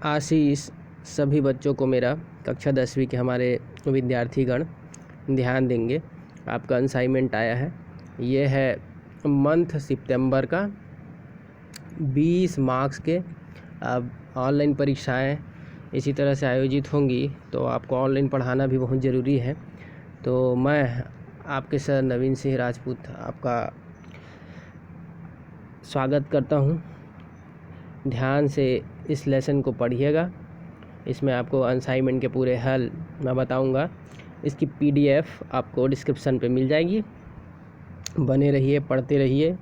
आशीष सभी बच्चों को मेरा कक्षा 10वीं के हमारे विद्यार्थीगण ध्यान देंगे। आपका असाइनमेंट आया है, ये है मंथ सितंबर का 20 मार्क्स के। अब ऑनलाइन परीक्षाएं इसी तरह से आयोजित होंगी तो आपको ऑनलाइन पढ़ाना भी बहुत ज़रूरी है। तो मैं आपके सर नवीन सिंह राजपूत आपका स्वागत करता हूँ। ध्यान से इस लेसन को पढ़िएगा। इसमें आपको असाइनमेंट के पूरे हल मैं बताऊंगा। इसकी पीडीएफ आपको डिस्क्रिप्शन पे मिल जाएगी। बने रहिए, पढ़ते रहिए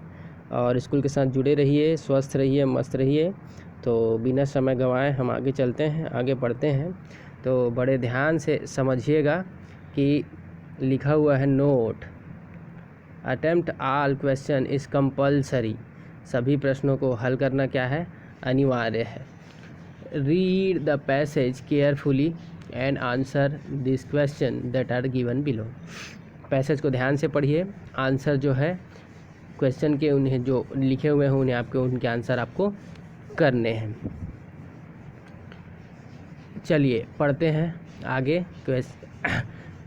और स्कूल के साथ जुड़े रहिए। स्वस्थ रहिए, मस्त रहिए। तो बिना समय गंवाए हम आगे चलते हैं, आगे पढ़ते हैं। तो बड़े ध्यान से समझिएगा कि लिखा हुआ है note, attempt all question is compulsory. सभी प्रश्नों को हल करना क्या है, अनिवार्य है। Read the passage carefully and answer this question that are given below. Passage को ध्यान से पढ़िए, आंसर जो है क्वेश्चन के उन्हें जो लिखे हुए हैं उन्हें आपके उनके आंसर आपको करने हैं। चलिए पढ़ते हैं आगे। क्वेश्चन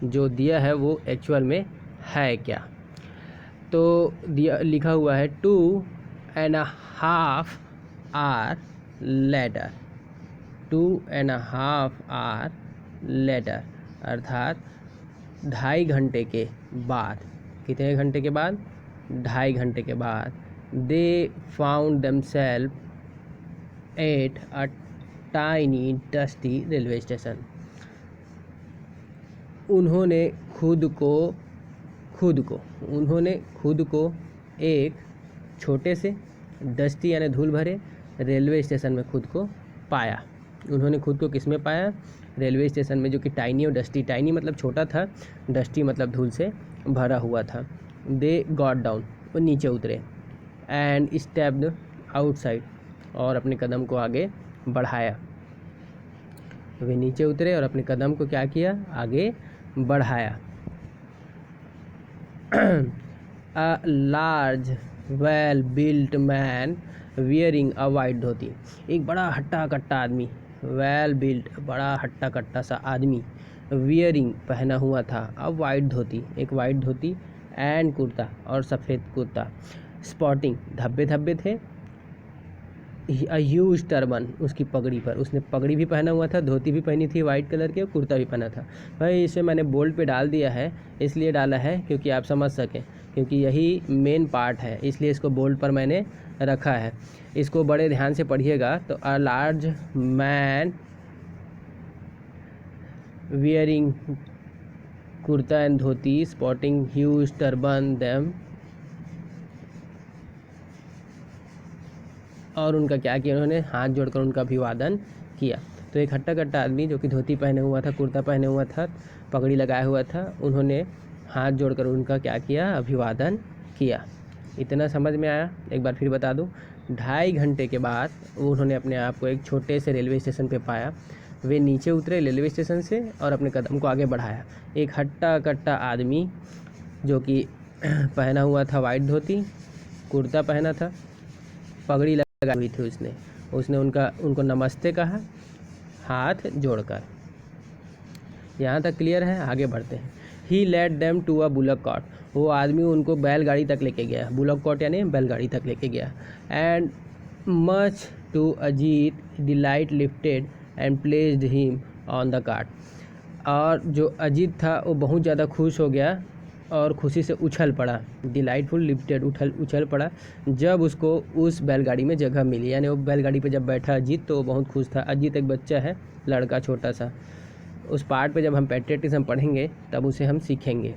जो दिया है वो एक्चुअल में है क्या। तो दिया लिखा हुआ है 2.5 hour later, 2.5 hour later अर्थात 2.5 घंटे के बाद। कितने घंटे के बाद? 2.5 घंटे के बाद। They found themselves at a tiny dusty railway station। उन्होंने खुद को एक छोटे से डस्टी यानी धूल भरे रेलवे स्टेशन में खुद को पाया। उन्होंने खुद को किस में पाया? रेलवे स्टेशन में, जो कि टाइनी और डस्टी। टाइनी मतलब छोटा था, डस्टी मतलब धूल से भरा हुआ था। दे गॉट डाउन, वो नीचे उतरे। एंड स्टेप्ड आउटसाइड, और अपने कदम को आगे बढ़ाया। वे नीचे उतरे और अपने कदम को क्या किया? आगे बढ़ाया। A large well built man wearing a white धोती। एक बड़ा हट्टा कट्टा आदमी, well built बड़ा हट्टा कट्टा सा आदमी, wearing पहना हुआ था, a white धोती, एक वाइट धोती, and कुर्ता और सफ़ेद कुर्ता, spotting धब्बे धब्बे थे, a huge turban उसकी पगड़ी पर, उसने पगड़ी भी पहना हुआ था, धोती भी पहनी थी वाइट कलर की और कुर्ता भी पहना था। भाई इसे मैंने बोल्ड पे डाल दिया है, इसलिए डाला है क्योंकि आप समझ सकें, क्योंकि यही मेन पार्ट है, इसलिए इसको बोल्ड पर मैंने रखा है। इसको बड़े ध्यान से पढ़िएगा। तो a large man wearing kurta and dhoti, spotting huge turban them, और उनका क्या किया? उन्होंने हाथ जोड़कर उनका अभिवादन किया। तो एक हट्टा कट्टा आदमी जो कि धोती पहने हुआ था, कुर्ता पहने हुआ था, पगड़ी लगाया हुआ था, उन्होंने हाथ जोड़कर उनका क्या किया? अभिवादन किया। इतना समझ में आया? एक बार फिर बता दूं। 2.5 घंटे के बाद उन्होंने अपने आप को एक छोटे से रेलवे स्टेशन पे पाया। वे नीचे उतरे रेलवे स्टेशन से और अपने कदम को आगे बढ़ाया। एक हट्टा कट्टा आदमी जो कि पहना हुआ था वाइट धोती, कुर्ता पहना था, पगड़ी लगाई हुई थी, उसने उनको नमस्ते कहा हाथ जोड़कर। यहाँ तक क्लियर है? आगे बढ़ते हैं। He led them to a bullock cart, वो आदमी उनको बैलगाड़ी तक लेके गया। बुलक कार्ट यानी बैलगाड़ी तक लेके गया। And much to Ajit delight lifted and placed him on the cart, और जो अजीत था वो बहुत ज़्यादा खुश हो गया और खुशी से उछल पड़ा। डिलाइटफुल लिफ्टेड, उछल पड़ा जब उसको उस बैलगाड़ी में जगह मिली। यानी वो बैलगाड़ी पे जब बैठा अजीत तो वो बहुत खुश था। अजीत एक बच्चा है, लड़का छोटा सा। उस पार्ट पे जब हम पैट्रियटिज्म पढ़ेंगे तब उसे हम सीखेंगे।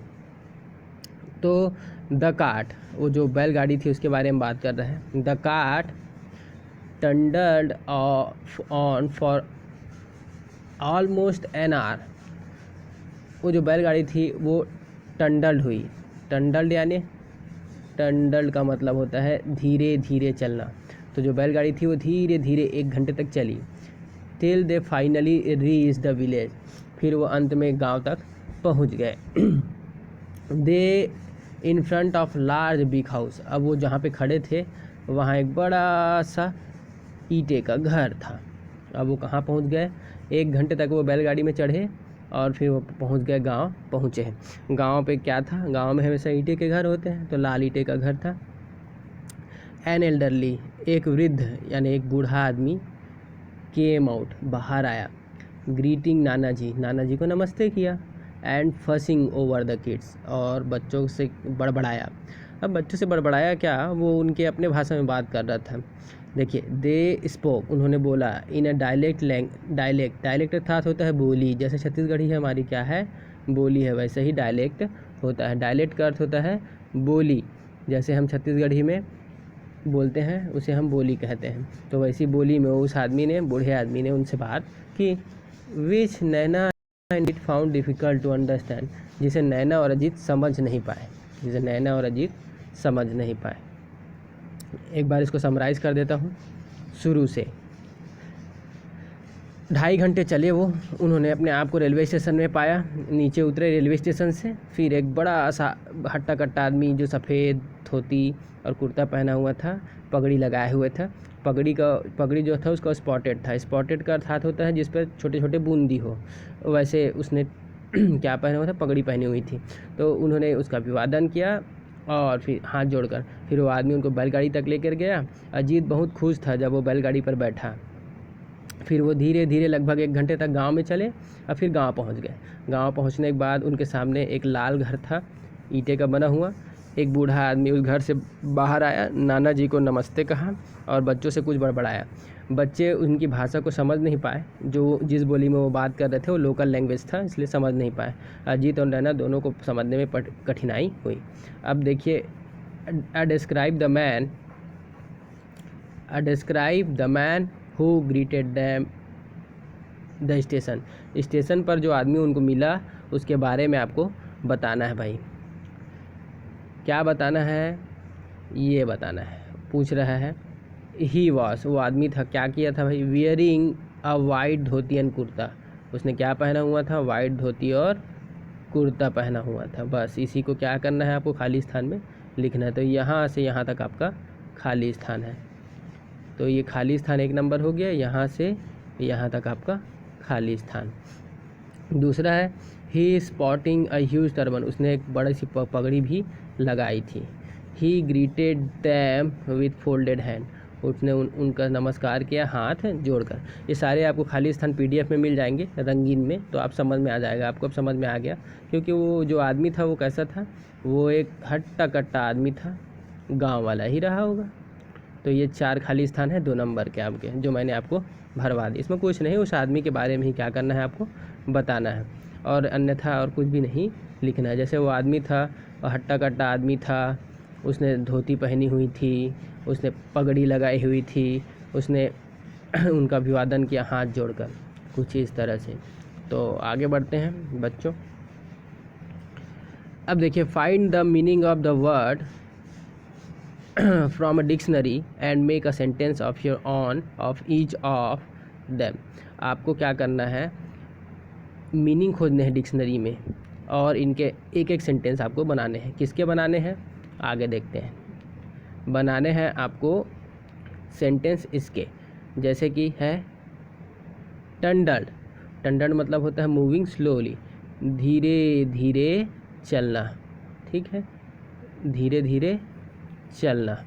तो द कार्ट, वो जो बैलगाड़ी थी उसके बारे में बात कर रहे हैं। The cart trundled on for almost an hour, वो जो बैलगाड़ी थी वो टंडल्ड हुई। टंडल्ड यानी, टंडल्ड का मतलब होता है धीरे धीरे चलना। तो जो बैलगाड़ी थी वो धीरे धीरे 1 घंटे तक चली। Till they finally reach the village, फिर वो अंत में गांव तक पहुंच गए। They in front of large big house, अब वो जहाँ पे खड़े थे वहाँ एक बड़ा सा ईंटे का घर था। अब वो कहाँ पहुँच गए, 1 घंटे तक वो बैलगाड़ी में चढ़े और फिर वो पहुँच गए गांव पहुँचे हैं। गांव पे क्या था, गांव में हमेशा ईंटे के घर होते हैं, तो लाल ईंटे का घर था। एन एल्डरली, एक वृद्ध यानी एक बूढ़ा आदमी, केम आउट, बाहर आया, ग्रीटिंग नाना जी को नमस्ते किया, and fussing over the kids, और बच्चों से बड़बड़ाया। अब बच्चों से बड़बड़ाया क्या, वो उनके अपने भाषा में बात कर रहा था। देखिए, दे स्पोक, उन्होंने बोला, इन अ डायलेक्ट अर्थात होता है बोली, जैसे छत्तीसगढ़ी है हमारी क्या है, बोली है, वैसे ही डायलेक्ट होता है। डायलेक्ट का अर्थ होता है बोली, जैसे हम छत्तीसगढ़ी में बोलते हैं उसे हम बोली कहते हैं। तो वैसी बोली में उस आदमी ने, बूढ़े आदमी ने उनसे बात की, which Naina and it found difficult to understand, जिसे नैना और अजीत समझ नहीं पाए। एक बार इसको समराइज़ कर देता हूँ शुरू से। 2.5 घंटे चले वो, उन्होंने अपने आप को रेलवे स्टेशन में पाया, नीचे उतरे रेलवे स्टेशन से, फिर एक बड़ा सा हट्टा कट्टा आदमी जो सफ़ेद धोती और कुर्ता पहना हुआ था, पगड़ी लगाए हुए था, पगड़ी जो था उसका स्पॉटेड था। स्पॉटेड का अर्थात होता है जिस पर छोटे छोटे बूंदी हो, वैसे उसने क्या पहना हुआ था, पगड़ी पहनी हुई थी। तो उन्होंने उसका अभिवादन किया और फिर हाथ जोड़कर फिर वो आदमी उनको बैलगाड़ी तक लेकर गया। अजीत बहुत खुश था जब वो बैलगाड़ी पर बैठा। फिर वो धीरे धीरे लगभग 1 घंटे तक गांव में चले और फिर गांव पहुंच गए। गांव पहुंचने के बाद उनके सामने एक लाल घर था, ईंटे का बना हुआ। एक बूढ़ा आदमी उस घर से बाहर आया, नाना जी को नमस्ते कहा और बच्चों से कुछ बड़बड़ाया। बच्चे उनकी भाषा को समझ नहीं पाए, जो जिस बोली में वो बात कर रहे थे वो लोकल लैंग्वेज था, इसलिए समझ नहीं पाए। अजीत और नैना दोनों को समझने में कठिनाई हुई। अब देखिए, describe the man who greeted them the station. Station पर जो आदमी उनको मिला उसके बारे में आपको बताना है भाई। क्या बताना है, ये बताना है। पूछ रहा है, ही वॉस, वो आदमी था, क्या किया था भाई, wearing a white dhoti and kurta, उसने क्या पहना हुआ था, वाइट धोती और कुर्ता पहना हुआ था। बस इसी को क्या करना है आपको, खाली स्थान में लिखना है। तो यहाँ से यहाँ तक आपका खाली स्थान है, तो ये खाली स्थान 1 नंबर हो गया, यहाँ से यहाँ तक आपका खाली स्थान। दूसरा है, ही स्पॉटिंग अ ह्यूज टर्बन, उसने एक बड़ी सी पगड़ी भी लगाई थी। ही greeted them with folded hand, उसने उनका नमस्कार किया हाथ जोड़कर। ये सारे आपको खाली स्थान PDF में मिल जाएंगे रंगीन में, तो आप समझ में आ जाएगा, आपको अब समझ में आ गया। क्योंकि वो जो आदमी था वो कैसा था, वो एक हट्टा कट्टा आदमी था, गाँव वाला ही रहा होगा। तो ये 4 खाली स्थान है 2 नंबर के आपके, जो मैंने आपको भरवा दी। इसमें कुछ नहीं, उस आदमी के बारे में ही क्या करना है आपको बताना है, और अन्यथा और कुछ भी नहीं लिखना है। जैसे वो आदमी था, हट्टा कट्टा आदमी था, उसने धोती पहनी हुई थी, उसने पगड़ी लगाई हुई थी, उसने उनका अभिवादन किया हाथ जोड़कर, कुछ इस तरह से। तो आगे बढ़ते हैं बच्चों। अब देखिए, find the meaning of the word from a dictionary and make a sentence of your own of each of them। आपको क्या करना है, मीनिंग खोजने हैं डिक्शनरी में और इनके एक एक सेंटेंस आपको बनाने हैं। किसके बनाने हैं आगे देखते हैं। बनाने हैं आपको सेंटेंस इसके, जैसे कि है टंडल्ड मतलब होता है मूविंग स्लोली, धीरे धीरे चलना, ठीक है, धीरे धीरे चलना।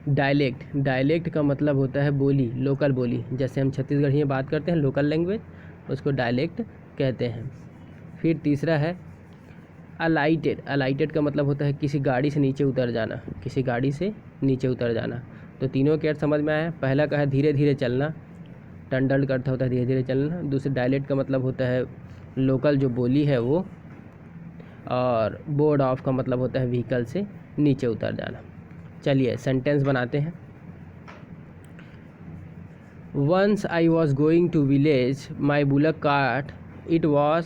डायलेक्ट का मतलब होता है बोली, लोकल बोली, जैसे हम छत्तीसगढ़ी में बात करते हैं लोकल लैंग्वेज, उसको डायलेक्ट कहते हैं। फिर तीसरा है अलाइटेड का मतलब होता है किसी गाड़ी से नीचे उतर जाना, तो तीनों के अर्थ समझ में आया। पहला का है धीरे धीरे चलना, टंडल्ड का अर्थ होता है धीरे धीरे चलना। दूसरे डायलेक्ट का मतलब होता है लोकल जो बोली है वो, और बोर्ड ऑफ का मतलब होता है व्हीकल से नीचे उतर जाना। चलिए सेंटेंस बनाते हैं। Once I was going to village my bullock cart it was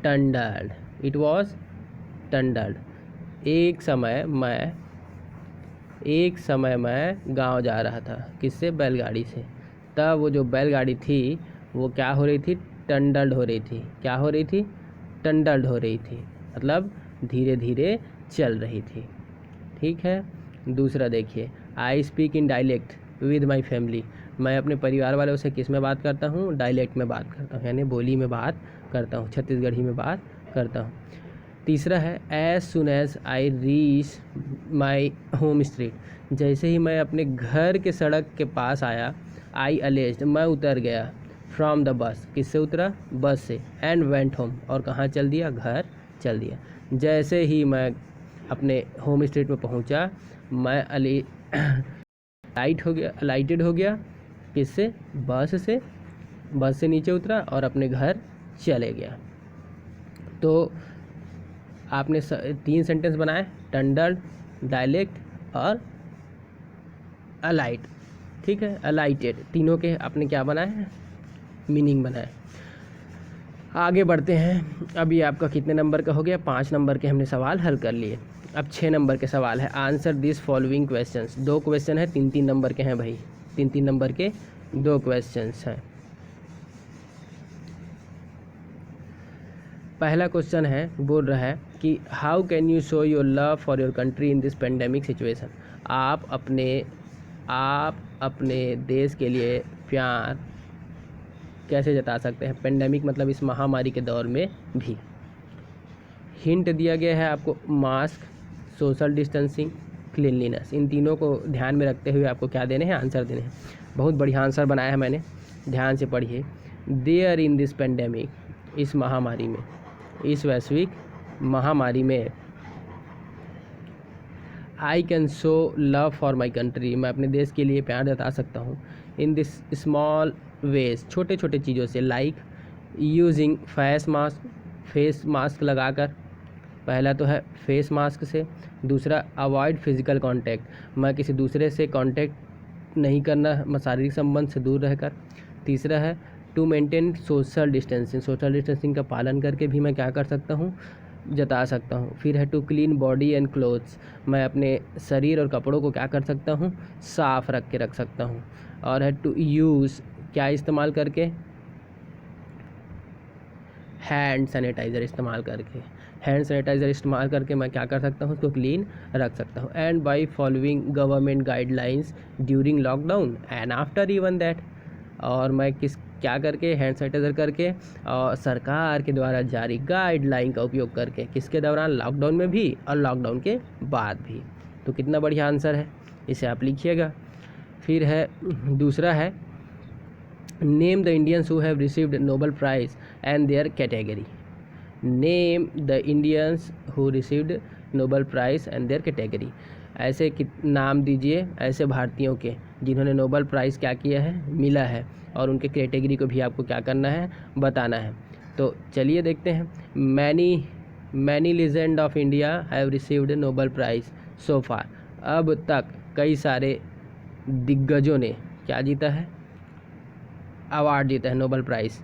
tumbled. एक समय मैं गांव जा रहा था, किससे, बैलगाड़ी से। तब वो जो बैलगाड़ी थी वो क्या हो रही थी, टंडल्ड हो रही थी। क्या हो रही थी, टंडल्ड हो रही थी, मतलब धीरे धीरे चल रही थी, ठीक है। दूसरा देखिए, I speak in dialect, with my family. मैं अपने परिवार वालों से किस में बात करता हूँ? डायलेक्ट में बात करता हूँ, यानी बोली में बात करता हूँ, छत्तीसगढ़ी में बात करता हूँ। तीसरा है as soon as I reach my home street, जैसे ही मैं अपने घर के सड़क के पास आया, आई अलेज्ड, मैं उतर गया, फ्रॉम द बस, किससे उतरा? बस से, एंड वेंट होम, और कहाँ चल दिया? घर चल दिया। जैसे ही मैं अपने होम स्ट्रीट में पहुँचा, मैं अलाइटेड हो गया, किससे? बस से, बस से नीचे उतरा और अपने घर चले गया। तो आपने 3 सेंटेंस बनाए, टंडल, डायलेक्ट और अलाइट, ठीक है, अलाइटेड, तीनों के आपने क्या बनाए हैं? मीनिंग बनाए। आगे बढ़ते हैं। अभी आपका कितने नंबर का हो गया? 5 नंबर के हमने सवाल हल कर लिए। अब 6 नंबर के सवाल है। Answer this following questions. 2 question है, 3-3 नंबर के हैं भाई, 3-3 नंबर के 2 क्वेश्चंस हैं। पहला क्वेश्चन है, बोल रहा है कि how can you show your love for your country in this pandemic situation. आप अपने देश के लिए प्यार कैसे जता सकते हैं, पेंडेमिक मतलब इस महामारी के दौर में भी। हिंट दिया गया है आपको, मास्क, सोशल डिस्टेंसिंग, क्लीनलीनेस, इन तीनों को ध्यान में रखते हुए आपको क्या देने हैं? आंसर देने हैं। बहुत बढ़िया आंसर बनाया है मैंने, ध्यान से पढ़िए। देयर इन दिस पेंडेमिक, इस महामारी में, इस वैश्विक महामारी में, I can show love for my country, मैं अपने देश के लिए प्यार जता सकता हूँ, इन दिस स्मॉल वेज, छोटे छोटे चीज़ों से, लाइक यूजिंग फेस मास्क लगाकर, पहला तो है फेस मास्क से, दूसरा अवॉइड फिजिकल कांटेक्ट, मैं किसी दूसरे से कांटेक्ट नहीं करना, शारीरिक संबंध से दूर रहकर, तीसरा है टू मेंटेन सोशल डिस्टेंसिंग का पालन करके भी मैं क्या कर सकता हूँ? जता सकता हूँ। फिर है to clean body and clothes, मैं अपने शरीर और कपड़ों को क्या कर सकता हूँ? साफ रख सकता हूँ। और है टू यूज़, क्या इस्तेमाल करके? हैंड सैनिटाइज़र इस्तेमाल करके मैं क्या कर सकता हूँ? उसको क्लीन रख सकता हूँ। And by following government guidelines during lockdown and after even that, और मैं क्या करके? हैंड सैनिटाइज़र करके और सरकार के द्वारा जारी गाइडलाइन का उपयोग करके, किसके दौरान? लॉकडाउन में भी और लॉकडाउन के बाद भी। तो कितना बढ़िया आंसर है, इसे आप लिखिएगा। फिर है दूसरा है, name the Indians who have received Nobel prize and their category. Name the Indians who received Nobel prize and their category, ऐसे नाम दीजिए ऐसे भारतीयों के जिन्होंने नोबेल प्राइज़ क्या किया है? मिला है, और उनके कैटेगरी को भी आपको क्या करना है? बताना है। तो चलिए देखते हैं। Many legend of India have received Nobel prize so far, अब तक कई सारे दिग्गजों ने क्या जीता है? अवार्ड जीता है, Nobel prize.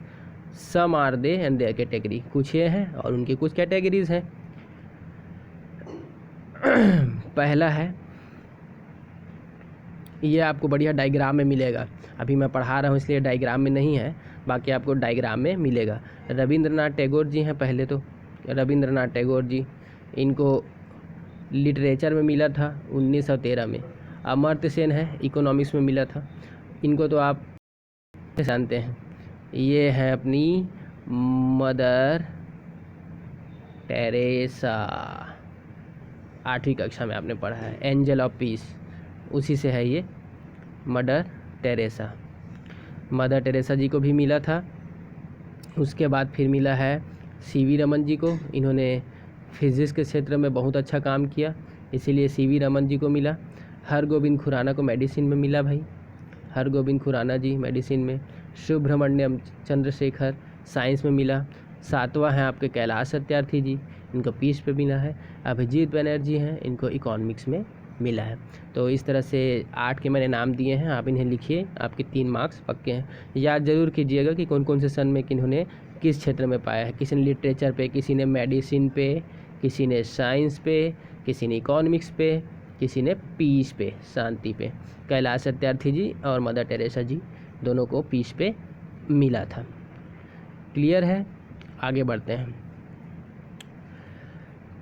Some are they and their category, कुछ ये हैं और उनकी कुछ कैटेगरीज हैं। पहला है, ये आपको बढ़िया डायग्राम में मिलेगा, अभी मैं पढ़ा रहा हूँ इसलिए डायग्राम में नहीं है, बाकी आपको डायग्राम में मिलेगा। रविंद्रनाथ टैगोर जी हैं पहले तो, रविंद्रनाथ टैगोर जी, इनको लिटरेचर में मिला था 1913 में। अमर्त्य सेन है, इकोनॉमिक्स में मिला था, इनको तो आप जानते हैं। ये है अपनी मदर टेरेसा, 8वीं कक्षा में आपने पढ़ा है, एंजल ऑफ पीस, उसी से है ये मदर टेरेसा। मदर टेरेसा जी को भी मिला था। उसके बाद फिर मिला है सीवी रमन जी को, इन्होंने फिजिक्स के क्षेत्र में बहुत अच्छा काम किया, इसीलिए सीवी रमन जी को मिला। हरगोविंद खुराना को मेडिसिन में मिला भाई, हरगोविंद खुराना जी मेडिसिन में। सुब्रमण्यम चंद्रशेखर साइंस में मिला। 7वां है आपके कैलाश सत्यार्थी जी, इनको पीस पे मिला है। अभिजीत बनर्जी हैं, इनको इकोनॉमिक्स में मिला है। तो इस तरह से 8 के मैंने नाम दिए हैं, आप इन्हें लिखिए, आपके 3 मार्क्स पक्के हैं। याद ज़रूर कीजिएगा कि कौन कौन से सन में किन्होंने किस क्षेत्र में पाया है। किसी ने लिटरेचर पे, किसी ने मेडिसिन पे, किसी ने साइंस पे, किसी ने इकोनॉमिक्स पे, किसी ने पीस पे, शांति पे। कैलाश सत्यार्थी जी और मदर टेरेसा जी दोनों को पीस पे मिला था। क्लियर है? आगे बढ़ते हैं।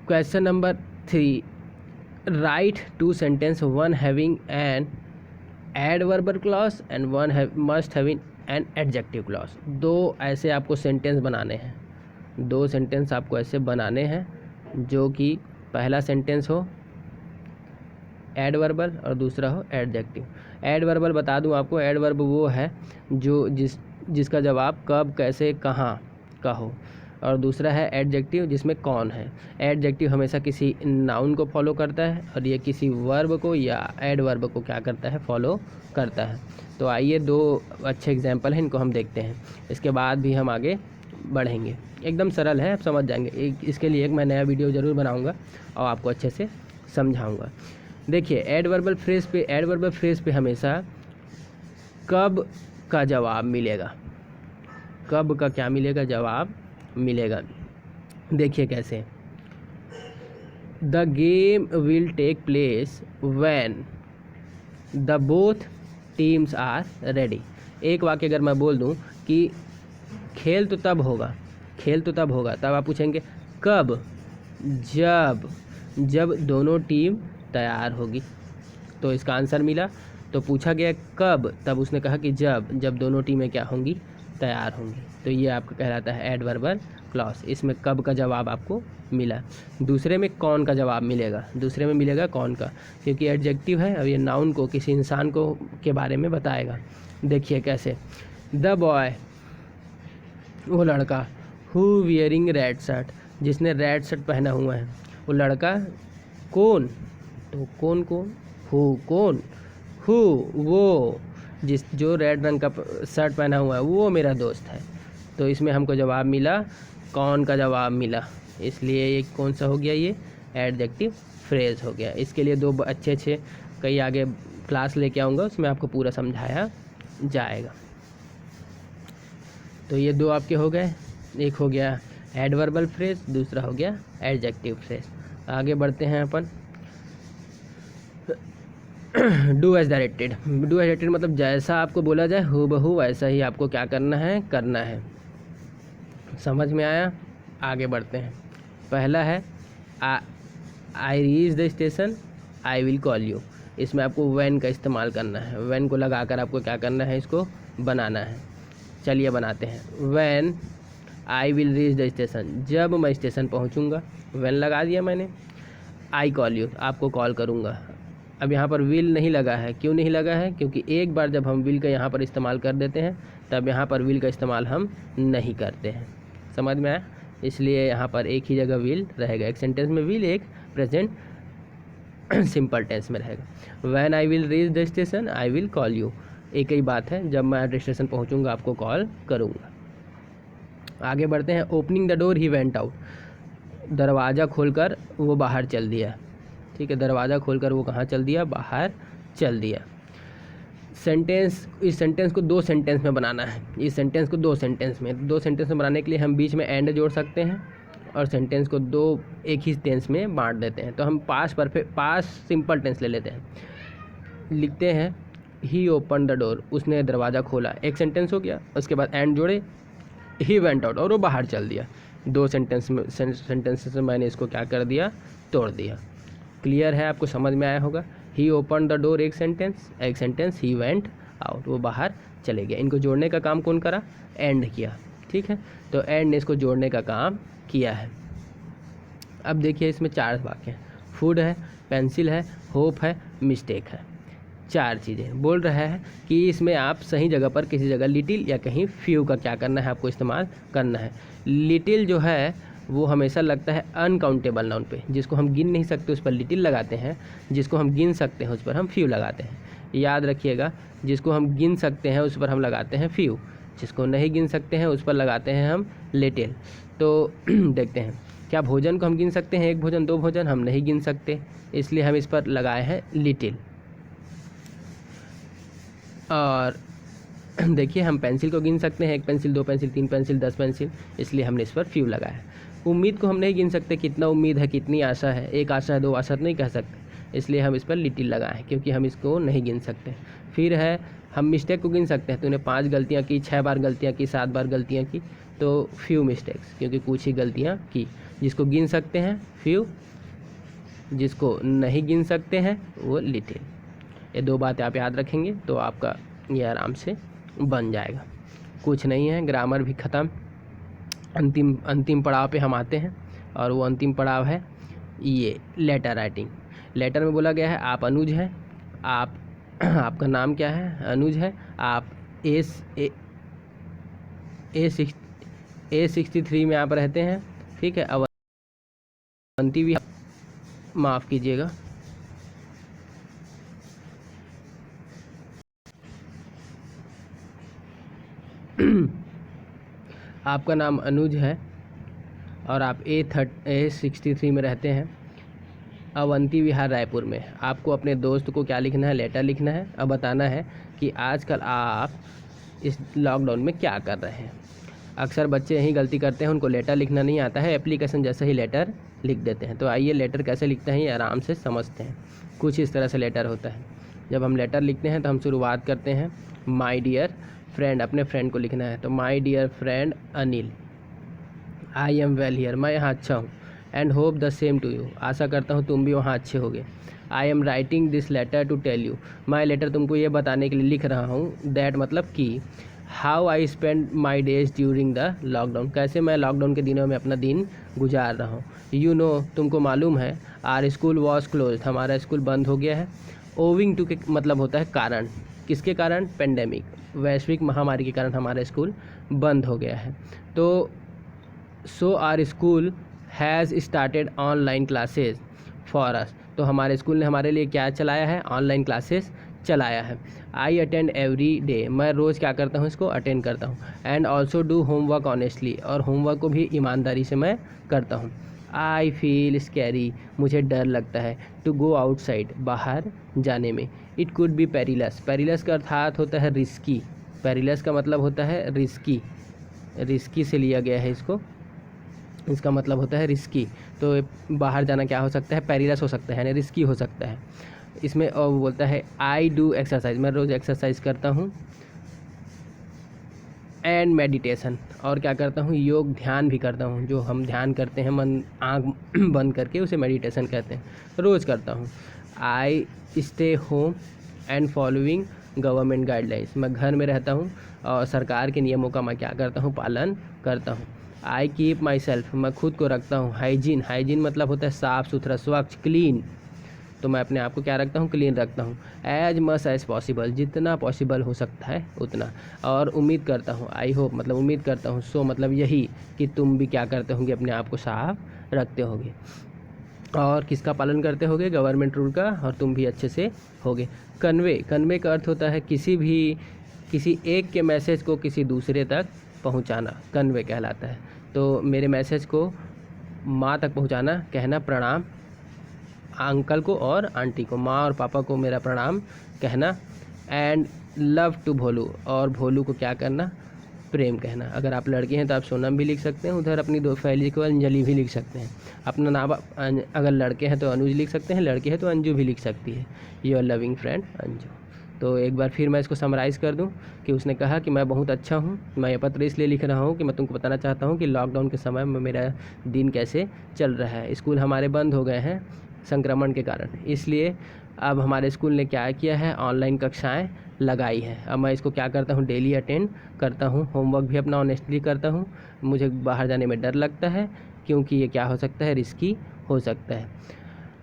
Question number 3, right 2 sentence, one having an adverbial clause and one must have an adjective clause. दो ऐसे आपको सेंटेंस बनाने हैं, दो सेंटेंस आपको ऐसे बनाने हैं जो कि पहला सेंटेंस हो एडवर्बल और दूसरा हो एडजेक्टिव। एडवर्बल बता दूं आपको, एडवर्ब वो है जो जिसका जवाब कब, कैसे, कहाँ का हो, और दूसरा है एडजेक्टिव जिसमें कौन है। एडजेक्टिव हमेशा किसी नाउन को फॉलो करता है और ये किसी वर्ब को या एडवर्ब को क्या करता है, फॉलो करता है। तो आइए दो अच्छे एग्जाम्पल हैं, इनको हम देखते हैं, इसके बाद भी हम आगे बढ़ेंगे। एकदम सरल है, आप समझ जाएंगे। इसके लिए एक मैं नया वीडियो ज़रूर बनाऊंगा और आपको अच्छे से समझाऊंगा। देखिए एडवर्बल फ्रेज पे हमेशा कब का जवाब मिलेगा, कब का क्या मिलेगा, जवाब मिलेगा। देखिए कैसे, the game will take place when the both teams are ready. एक वाक्य अगर मैं बोल दूं कि खेल तो तब होगा, खेल तो तब होगा, तब आप पूछेंगे कब, जब दोनों टीम तैयार होगी। तो इसका आंसर मिला। तो पूछा गया कब, तब उसने कहा कि जब दोनों टीमें क्या होंगी, तैयार होंगी। तो ये आपका कहलाता है एडवर्बल क्लॉज। इसमें कब का जवाब आपको मिला। दूसरे में कौन का जवाब मिलेगा, दूसरे में मिलेगा कौन का, क्योंकि एडजेक्टिव है और ये नाउन को, किसी इंसान को के बारे में बताएगा। देखिए कैसे, द बॉय वो लड़का, हु वियरिंग रेड शर्ट जिसने रेड शर्ट पहना हुआ है, वो लड़का कौन, तो कौन, हु वो जो रेड रंग का शर्ट पहना हुआ है वो मेरा दोस्त है। तो इसमें हमको जवाब मिला, कौन का जवाब मिला, इसलिए ये कौन सा हो गया, ये एडजेक्टिव फ्रेज हो गया। इसके लिए दो अच्छे कई आगे क्लास लेके आऊँगा, उसमें आपको पूरा समझाया जाएगा। तो ये दो आपके हो गए, एक हो गया एडवर्बल फ्रेज, दूसरा हो गया एडजेक्टिव फ्रेज। आगे बढ़ते हैं अपन। Do as directed. Do as directed मतलब जैसा आपको बोला जाए हूबहू वैसा ही आपको क्या करना है। समझ में आया। आगे बढ़ते हैं। पहला है I reach the station, I will call you. इसमें आपको व्हेन का इस्तेमाल करना है, व्हेन को लगाकर आपको क्या करना है, इसको बनाना है। चलिए बनाते हैं। When I will reach the station, जब मैं स्टेशन पहुंचूंगा, व्हेन लगा दिया मैंने। आई कॉल यू, आपको कॉल करूंगा। अब यहाँ पर विल नहीं लगा है, क्यों नहीं लगा है, क्योंकि एक बार जब हम विल का यहाँ पर इस्तेमाल कर देते हैं तब यहाँ पर विल का इस्तेमाल हम नहीं करते हैं। समझ में आया। इसलिए यहाँ पर एक ही जगह विल रहेगा, एक सेंटेंस में विल, एक प्रेजेंट सिंपल टेंस में रहेगा। When I will reach the station I will call you, एक ही बात है, जब मैं स्टेशन पहुँचूँगा आपको कॉल करूँगा। आगे बढ़ते हैं। Opening the door he went out, दरवाज़ा खोलकर वो बाहर चल दिया। ठीक है, दरवाज़ा खोलकर वो कहाँ चल दिया, बाहर चल दिया। सेंटेंस, इस सेंटेंस को दो सेंटेंस में बनाना है। इस सेंटेंस को दो सेंटेंस में बनाने के लिए हम बीच में एंड जोड़ सकते हैं और सेंटेंस को दो एक ही टेंस में बांट देते हैं। तो हम पास सिंपल टेंस ले लेते हैं। लिखते हैं ही ओपन द डोर, उसने दरवाज़ा खोला, एक सेंटेंस हो गया। उसके बाद एंड जोड़े, ही वेंट आउट, और वो बाहर चल दिया। दो सेंटेंस में मैंने इसको क्या कर दिया, तोड़ दिया। क्लियर है, आपको समझ में आया होगा। ही ओपन द डोर एक सेंटेंस, ही वेंट आउट, वो बाहर चले गए। इनको जोड़ने का काम कौन करा, एंड किया। ठीक है, तो एंड ने इसको जोड़ने का काम किया है। अब देखिए इसमें चार वाक्य हैं। फूड है, पेंसिल है, होप है, मिस्टेक है। चार चीज़ें बोल रहा है कि इसमें आप सही जगह पर किसी जगह लिटिल या कहीं फ्यू का क्या करना है, आपको इस्तेमाल करना है। लिटिल जो है वो हमेशा लगता है अनकाउंटेबल नाउन पे, जिसको हम गिन नहीं सकते उस पर लिटिल लगाते हैं, जिसको हम गिन सकते हैं उस पर हम फ्यू लगाते हैं। याद रखिएगा, जिसको हम गिन सकते हैं उस पर हम लगाते हैं फ्यू, जिसको नहीं गिन सकते हैं उस पर लगाते हैं हम लिटिल। तो देखते हैं, क्या भोजन को हम गिन सकते हैं, एक भोजन, दो भोजन, हम नहीं गिन सकते, इसलिए हम इस पर लगाए हैं लिटिल। और देखिए हम पेंसिल को गिन सकते हैं, एक पेंसिल, दो पेंसिल, तीन पेंसिल, 10 पेंसिल, इसलिए हमने इस पर फ्यू लगाया है। उम्मीद को हम नहीं गिन सकते, कितना उम्मीद है, कितनी आशा है, एक आशा है, दो आशा नहीं कह सकते, इसलिए हम इस पर लिटिल लगाए क्योंकि हम इसको नहीं गिन सकते। फिर है, हम मिस्टेक को गिन सकते हैं, तूने 5 गलतियाँ की, 6 बार गलतियाँ की, 7 बार गलतियाँ की, तो फ्यू मिस्टेक्स, क्योंकि कुछ ही गलतियाँ की। जिसको गिन सकते हैं फ्यू, जिसको नहीं गिन सकते हैं वो लिटिल। ये 2 बातें आप याद रखेंगे तो आपका ये आराम से बन जाएगा। कुछ नहीं है, ग्रामर भी ख़त्म। अंतिम पड़ाव पे हम आते हैं और वो अंतिम पड़ाव है ये लेटर राइटिंग। लेटर में बोला गया है आप अनुज हैं, आपका नाम क्या है, अनुज है, आप A63 में आप रहते हैं, ठीक है। अवंती भी, माफ़ कीजिएगा, आपका नाम अनुज है और आप A63 में रहते हैं, अवंती विहार रायपुर में। आपको अपने दोस्त को क्या लिखना है, लेटर लिखना है। अब बताना है कि आजकल आप इस लॉकडाउन में क्या कर रहे हैं। अक्सर बच्चे यही गलती करते हैं, उनको लेटर लिखना नहीं आता है, एप्लीकेशन जैसे ही लेटर लिख देते हैं। तो आइए लेटर कैसे लिखते हैं ये आराम से समझते हैं। कुछ इस तरह से लेटर होता है। जब हम लेटर लिखते हैं तो हम शुरुआत करते हैं माय डियर फ्रेंड, अपने फ्रेंड को लिखना है। तो my dear friend Anil, I am well here, मैं यहाँ अच्छा हूँ। And hope the same to you, आशा करता हूँ तुम भी वहाँ अच्छे होगे। I am writing this letter to tell you, मैं लेटर तुमको ये बताने के लिए लिख रहा हूँ। दैट मतलब कि how I spend my days during the lockdown, कैसे मैं लॉकडाउन के दिनों में अपना दिन गुजार रहा हूँ। यू नो, तुमको मालूम है, आर स्कूल वॉज क्लोज, हमारा स्कूल बंद हो गया है। ओविंग टू के मतलब होता है कारण, किसके कारण, पेंडेमिक, वैश्विक महामारी के कारण हमारा स्कूल बंद हो गया है। तो so our school has started online classes for us, तो हमारे स्कूल ने हमारे लिए क्या चलाया है, ऑनलाइन क्लासेस चलाया है। आई अटेंड एवरी डे, मैं रोज़ क्या करता हूँ, इसको अटेंड करता हूँ। And also do homework honestly, और होमवर्क को भी ईमानदारी से मैं करता हूँ। आई फील स्कैरी, मुझे डर लगता है। टू गो आउटसाइड, बाहर जाने में। It could be perilous, perilous का अर्थात होता है रिस्की, पेरिलस का मतलब होता है रिस्की, रिस्की से लिया गया है इसको, इसका मतलब होता है रिस्की। तो बाहर जाना क्या हो सकता है, पेरिलस हो सकता है, यानी रिस्की हो सकता है। इसमें और बोलता है आई डू एक्सरसाइज, मैं रोज़ एक्सरसाइज करता हूँ। एंड मेडिटेशन, और क्या करता हूँ, योग ध्यान भी करता हूँ। जो हम ध्यान करते हैं मन आँख बंद करके, उसे मेडिटेशन कहते हैं, रोज़ करता हूँ। I stay home and following government guidelines, मैं घर में रहता हूँ और सरकार के नियमों का मैं क्या करता हूँ, पालन करता हूँ। आई कीप माई सेल्फ, मैं खुद को रखता हूँ। हाइजीन, हाइजीन मतलब होता है साफ़ सुथरा, स्वच्छ, क्लीन, तो मैं अपने आप को क्या रखता हूँ, क्लीन रखता हूँ। एज मच एज पॉसिबल, जितना पॉसिबल हो सकता है उतना। और उम्मीद करता हूँ, आई होप मतलब उम्मीद करता हूँ, सो मतलब यही कि तुम भी क्या करते होंगे, अपने आप को साफ रखते होंगे और किसका पालन करते होंगे, गवर्नमेंट रूल का, और तुम भी अच्छे से होगे। कन्वे, कन्वे का अर्थ होता है किसी एक के मैसेज को किसी दूसरे तक पहुंचाना, कन्वे कहलाता है। तो मेरे मैसेज को माँ तक पहुंचाना, कहना प्रणाम अंकल को और आंटी को, माँ और पापा को मेरा प्रणाम कहना। एंड लव टू भोलू, और भोलू को क्या करना, प्रेम कहना। अगर आप लड़के हैं तो आप सोनम भी लिख सकते हैं, उधर अपनी दो सहेली को अंजलि भी लिख सकते हैं। अपना नाम अगर लड़के हैं तो अनुज लिख सकते हैं, लड़के हैं तो अंजू भी लिख सकती है, योर लविंग फ्रेंड अंजू। तो एक बार फिर मैं इसको समराइज़ कर दूं कि उसने कहा कि मैं बहुत अच्छा हूं, मैं ये पत्र इसलिए लिख रहा हूं कि मैं तुमको बताना चाहता हूं कि लॉकडाउन के समय में मेरा दिन कैसे चल रहा है। स्कूल हमारे बंद हो गए हैं संक्रमण के कारण, इसलिए अब हमारे स्कूल ने क्या किया है, ऑनलाइन कक्षाएं लगाई है। अब मैं इसको क्या करता हूँ, डेली अटेंड करता हूँ। होमवर्क भी अपना ऑनेस्टली करता हूँ। मुझे बाहर जाने में डर लगता है क्योंकि ये क्या हो सकता है, रिस्की हो सकता है।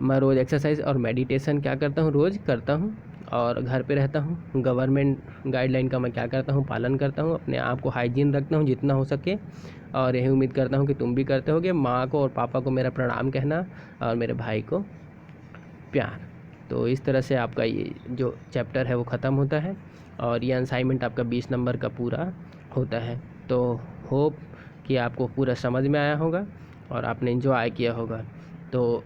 मैं रोज़ एक्सरसाइज और मेडिटेशन क्या करता हूँ, रोज़ करता हूँ और घर पे रहता हूँ। गवर्नमेंट गाइडलाइन का मैं क्या करता हूँ, पालन करता हूँ। अपने आप को हाइजीन रखता हूँ जितना हो सके, और यही उम्मीद करता हूँ कि तुम भी करते होगे। माँ को और पापा को मेरा प्रणाम कहना और मेरे भाई को प्यार। तो इस तरह से आपका ये जो चैप्टर है वो ख़त्म होता है और ये असाइनमेंट आपका 20 नंबर का पूरा होता है। तो होप कि आपको पूरा समझ में आया होगा और आपने एंजॉय किया होगा। तो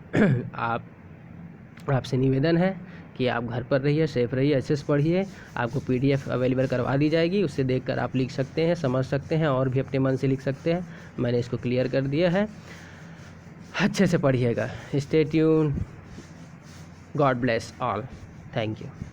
आपसे निवेदन है कि आप घर पर रहिए, सेफ रहिए, अच्छे से पढ़िए। आपको PDF अवेलेबल करवा दी जाएगी, उससे देखकर आप लिख सकते हैं, समझ सकते हैं और भी अपने मन से लिख सकते हैं। मैंने इसको क्लियर कर दिया है। अच्छे से पढ़िएगा। Stay tune. God bless all. Thank you.